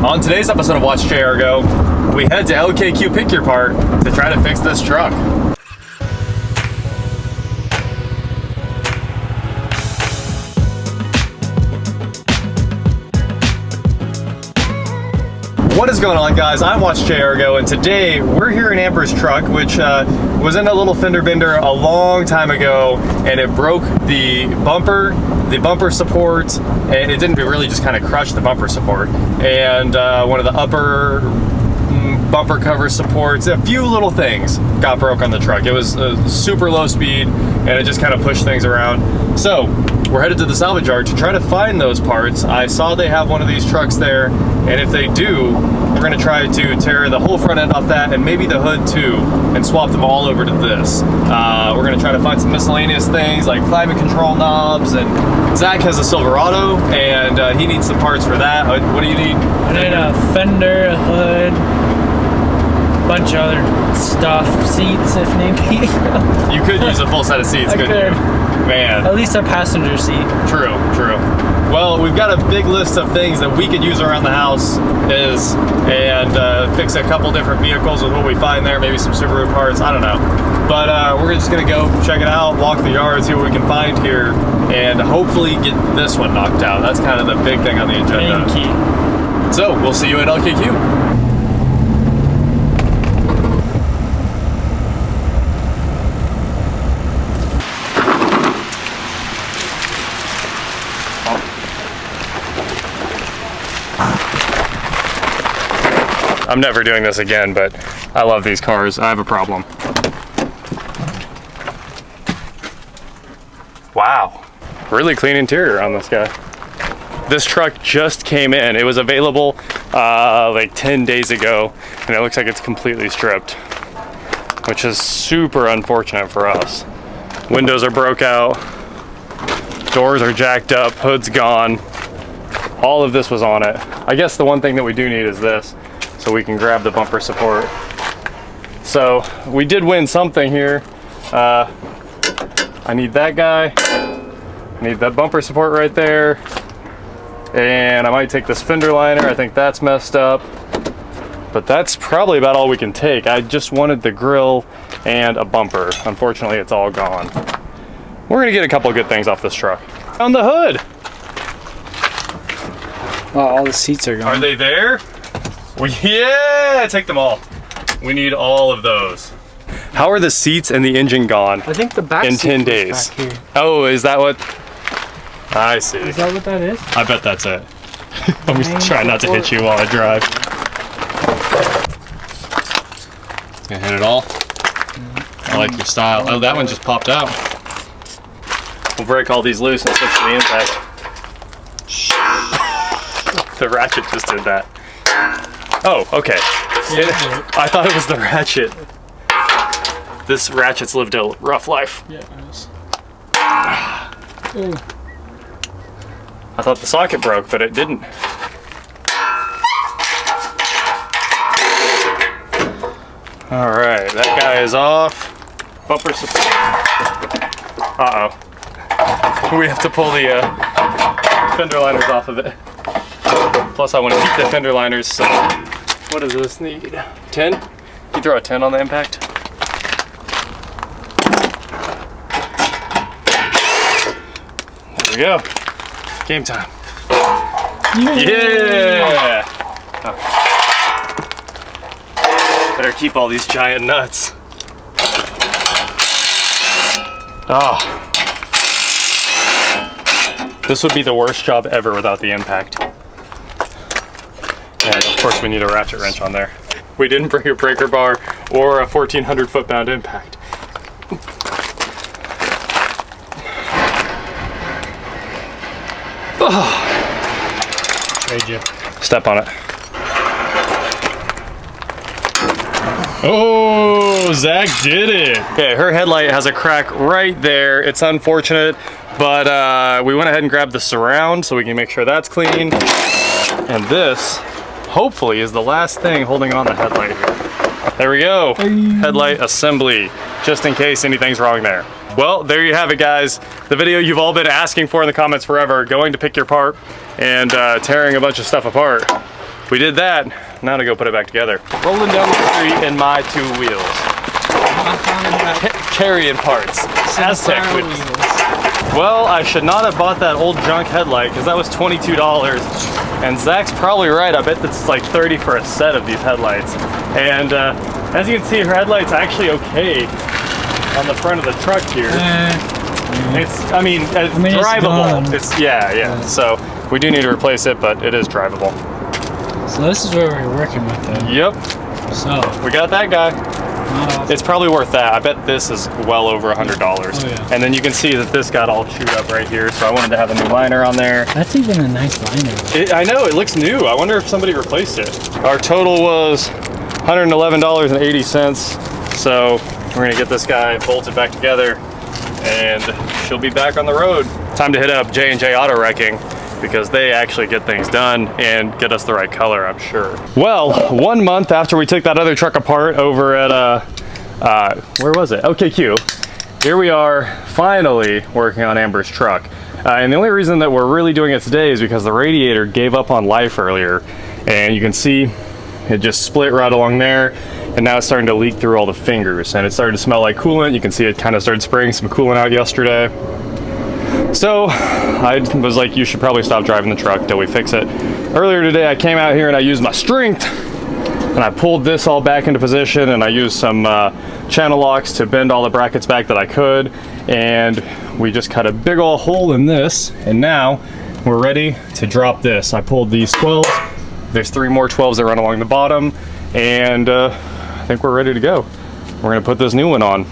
On today's episode of Watch JR Go, we head to LKQ Pick Your part to try to fix this truck. What is going on, guys? I'm Watch JR Go, and today we're here in Amber's truck, which was in a little fender bender a long time ago, and it broke the bumper support, and it didn't really just kind of crush the bumper support, and one of the upper bumper cover supports, a few little things got broke on the truck. It was super low speed, and it just kind of pushed things around. So we're headed to the salvage yard to try to find those parts. I saw they have one of these trucks there, and if they do, we're gonna try to tear the whole front end off that and maybe the hood too, and swap them all over to this. We're gonna try to find some miscellaneous things like climate control knobs, and Zach has a Silverado, and he needs some parts for that. What do you need? I need a fender, a hood, bunch of other stuff, seats if need be. You could use a full set of seats, couldn't you? Man. At least a passenger seat. True. Well, we've got a big list of things that we could use around the house and fix a couple different vehicles with what we find there, maybe some Subaru parts, I don't know. But we're just gonna go check it out, walk the yard, see what we can find here, and hopefully get this one knocked out. That's kind of the big thing on the agenda. Thank you. So, we'll see you at LKQ. I'm never doing this again, but I love these cars. I have a problem. Wow. Really clean interior on this guy. This truck just came in. It was available like 10 days ago, and it looks like it's completely stripped, which is super unfortunate for us. Windows are broke out, doors are jacked up, hood's gone. All of this was on it. I guess the one thing that we do need is this, so we can grab the bumper support. So we did win something here. I need that guy. I need that bumper support right there. And I might take this fender liner. I think that's messed up. But that's probably about all we can take. I just wanted the grill and a bumper. Unfortunately, it's all gone. We're gonna get a couple of good things off this truck. On the hood. Wow, all the seats are gone. Are they there? Yeah, take them all. We need all of those. How are the seats and the engine gone? I think the back in 10 days. Back here. Oh, is that what? I see. Is that what that is? I bet that's it. Let me try not to hit you while I drive. Gonna hit it all? I like your style. Oh, that one just popped out. We'll break all these loose and switch to the impact. The ratchet just did that. Oh, okay. I thought it was the ratchet. This ratchet's lived a rough life. Yeah, it is. I thought the socket broke, but it didn't. All right, that guy is off. Bumper support. Uh-oh. We have to pull the fender liners off of it. Plus, I want to keep the fender liners, so what does this need? 10? You throw a 10 on the impact? There we go. Game time. Yeah! Oh. Better keep all these giant nuts. Oh. This would be the worst job ever without the impact. And of course we need a ratchet wrench on there. We didn't bring a breaker bar or a 1,400 foot-pound impact. Oh. Trade you. Step on it. Oh, Zach did it. Okay, her headlight has a crack right there. It's unfortunate, but we went ahead and grabbed the surround so we can make sure that's clean. And this, hopefully, is the last thing holding on the headlight here. There we go. Headlight assembly, just in case anything's wrong there. Well, there you have it, guys. The video you've all been asking for in the comments forever, going to pick your part and tearing a bunch of stuff apart. we did that. Now to go put it back together. Rolling down the street in my 2 wheels. Carrying parts. Aztec wheels. Well, I should not have bought that old junk headlight because that was $22. And Zach's probably right. I bet that's like 30 for a set of these headlights. And as you can see, her headlight's actually okay on the front of the truck here. It's drivable. It's yeah. So we do need to replace it, but it is drivable. So this is where we're working with it. Yep. So we got that guy. It's probably worth that. I bet this is well over $100. Oh, yeah. And then you can see that this got all chewed up right here. So I wanted to have a new liner on there. That's even a nice liner. I know, it looks new. I wonder if somebody replaced it. Our total was $111.80. So we're gonna get this guy bolted back together and she'll be back on the road. Time to hit up J&J Auto Wrecking because they actually get things done and get us the right color, I'm sure. Well, 1 month after we took that other truck apart over at, where was it? LKQ. Here we are finally working on Amber's truck. And the only reason that we're really doing it today is because the radiator gave up on life earlier. And you can see it just split right along there. And now it's starting to leak through all the fingers. And it started to smell like coolant. You can see it kind of started spraying some coolant out yesterday. So I was like, you should probably stop driving the truck till we fix it. Earlier today, I came out here and I used my strength and I pulled this all back into position and I used some channel locks to bend all the brackets back that I could. And we just cut a big old hole in this. And now we're ready to drop this. I pulled these 12s. There's 3 more 12s that run along the bottom. And I think we're ready to go. We're gonna put this new one on.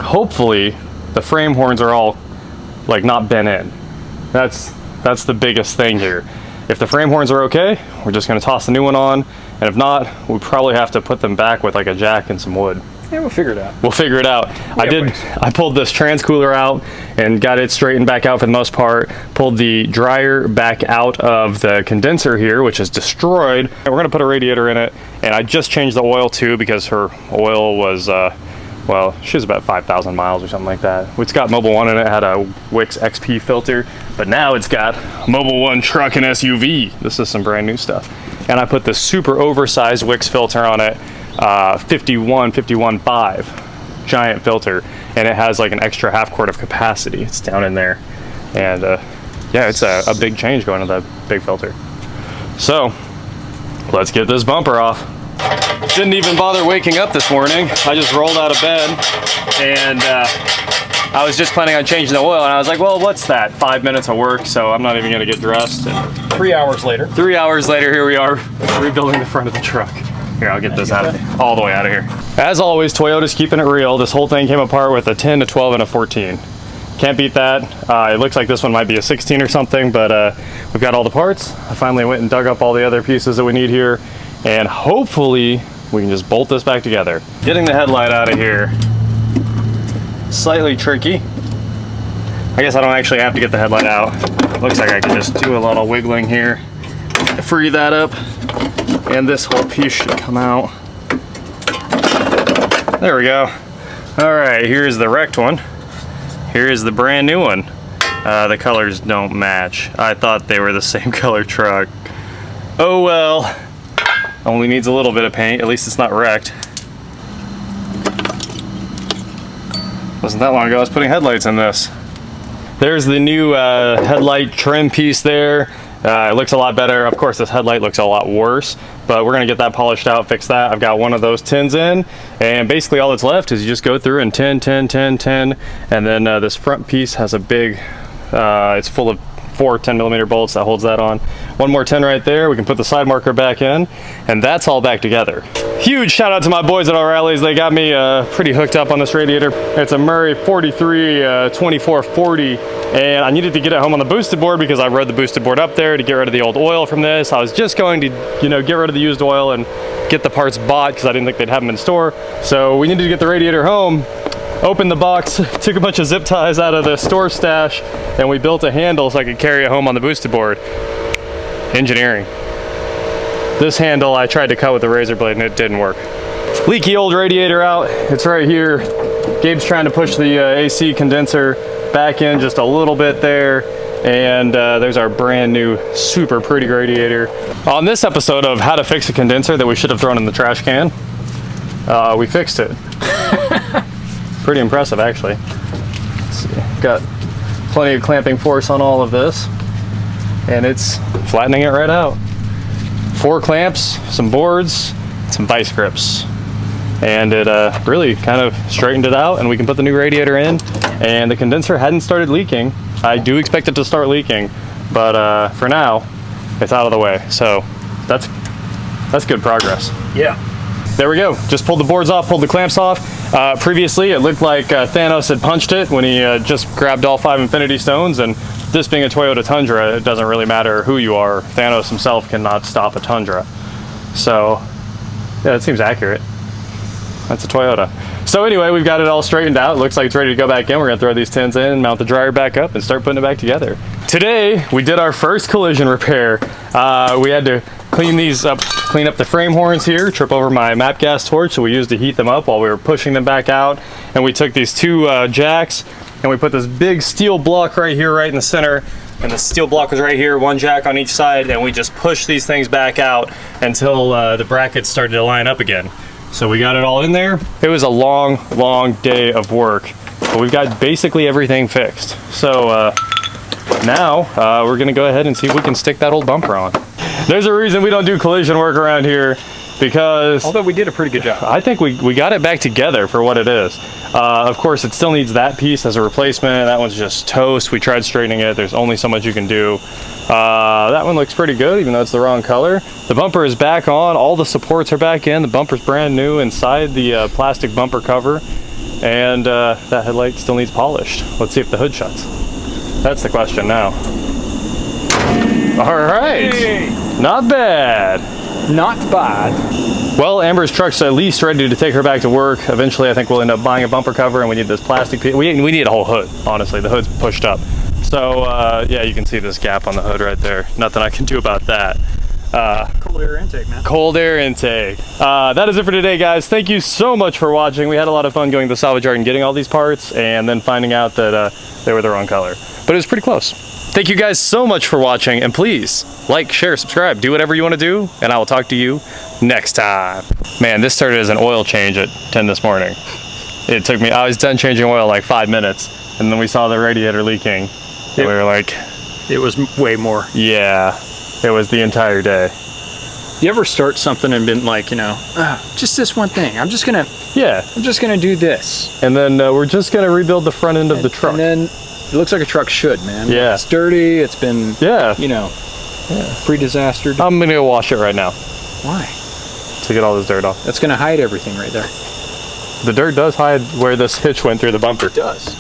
Hopefully the frame horns are all like not bent in. That's the biggest thing here. If the frame horns are okay, we're just gonna toss the new one on, and if not, we probably have to put them back with like a jack and some wood. Yeah, we'll figure it out. We'll figure it out. Yeah, I pulled this trans cooler out and got it straightened back out for the most part. Pulled the dryer back out of the condenser here, which is destroyed. And we're gonna put a radiator in it, and I just changed the oil too because her oil was well, she was about 5,000 miles or something like that. It's got Mobil 1 in it, had a Wix XP filter, but now it's got Mobil 1 truck and SUV. This is some brand new stuff. And I put the super oversized Wix filter on it, 51.5 giant filter, and it has like an extra half quart of capacity. It's down in there. And yeah, it's a big change going to that big filter. So let's get this bumper off. Didn't even bother waking up this morning. I just rolled out of bed and I was just planning on changing the oil and I was like, well, what's that? 5 minutes of work, so I'm not even gonna get dressed. And 3 hours later. 3 hours later, here we are rebuilding the front of the truck. Here, I'll get this out of all the way out of here. As always, Toyota's keeping it real. This whole thing came apart with a 10, a 12, and a 14. Can't beat that. It looks like this one might be a 16 or something, but we've got all the parts. I finally went and dug up all the other pieces that we need here, and hopefully we can just bolt this back together. Getting the headlight out of here, slightly tricky. I guess I don't actually have to get the headlight out. Looks like I can just do a lot of wiggling here, free that up, and this whole piece should come out. There we go. All right, here's the wrecked one. Here's the brand new one. The colors don't match. I thought they were the same color truck. Oh well. Only needs a little bit of paint. At least it's not wrecked. Wasn't that long ago I was putting headlights in this. There's the new headlight trim piece there. It looks a lot better. Of course, this headlight looks a lot worse, but we're gonna get that polished out, fix that. I've got one of those tins in, and basically all that's left is you just go through and tin, and then this front piece has a big, it's full of 4 10mm bolts that holds that on. One more 10 right there. We can put the side marker back in, and that's all back together. Huge shout out to my boys at O'Reilly's. They got me pretty hooked up on this radiator. It's a Murray 43 2440, and I needed to get it home on the boosted board because I rode the boosted board up there to get rid of the old oil from this. I was just going to, you know, get rid of the used oil and get the parts bought because I didn't think they'd have them in store. So we needed to get the radiator home. Opened the box, took a bunch of zip ties out of the store stash, and we built a handle so I could carry it home on the boosted board. Engineering. This handle I tried to cut with a razor blade and it didn't work. Leaky old radiator out. It's right here. Gabe's trying to push the AC condenser back in just a little bit there, And there's our brand new, super pretty radiator. On this episode of how to fix a condenser that we should have thrown in the trash can, we fixed it. Pretty impressive, actually. Let's see. Got plenty of clamping force on all of this, and it's flattening it right out. 4 clamps, some boards, some vice grips, and it really kind of straightened it out, and we can put the new radiator in. And the condenser hadn't started leaking. I do expect it to start leaking, but for now it's out of the way, so that's good progress. Yeah. There we go. Just pulled the boards off, pulled the clamps off. Previously it looked like Thanos had punched it when he just grabbed all 5 infinity stones, and this being a Toyota Tundra, it doesn't really matter who you are. Thanos himself cannot stop a Tundra. So yeah, it seems accurate. That's a Toyota. So anyway, we've got it all straightened out. Looks like it's ready to go back in. We're gonna throw these tins in, mount the dryer back up, and start putting it back together. Today, we did our first collision repair. We had to clean these up, clean up the frame horns here, trip over my MAP gas torch, so we used to heat them up while we were pushing them back out. And we took these 2 jacks, and we put this big steel block right here, right in the center. And the steel block was right here, 1 jack on each side, and we just pushed these things back out until the brackets started to line up again. So we got it all in there. It was a long, long day of work, but we've got basically everything fixed. So now we're gonna go ahead and see if we can stick that old bumper on. There's a reason we don't do collision work around here, because Although we did a pretty good job. I think we got it back together for what it is. Of course, it still needs that piece as a replacement. That one's just toast. We tried straightening it. There's only so much you can do. That one looks pretty good, even though it's the wrong color. The bumper is back on. All the supports are back in. The bumper's brand new inside the plastic bumper cover. And that headlight still needs polished. Let's see if the hood shuts. That's the question now. All right. Hey. Not bad. Not bad. Well, Amber's truck's at least ready to take her back to work. Eventually, I think we'll end up buying a bumper cover, and we need this plastic piece. We need a whole hood, honestly. The hood's pushed up. So, yeah, you can see this gap on the hood right there. Nothing I can do about that. Cold air intake, man. Cold air intake. That is it for today, guys. Thank you so much for watching. We had a lot of fun going to the salvage yard and getting all these parts, and then finding out that they were the wrong color. But it was pretty close. Thank you guys so much for watching, and please like, share, subscribe, do whatever you want to do, and I will talk to you next time. Man, this started as an oil change at 10 this morning. It took me, I was done changing oil like 5 minutes, and then we saw the radiator leaking, and we were like, It was way more. yeah, it was the entire day. You ever start something and been like, you know, just this one thing. I'm just gonna do this. And then we're just gonna rebuild the front end of the truck. And then it looks like a truck should, man. Yeah. It's dirty. It's been, you know, pre-disastered. I'm gonna go wash it right now Why? to get all this dirt off. That's gonna hide everything right there. The dirt does hide where this hitch went through the bumper. It does.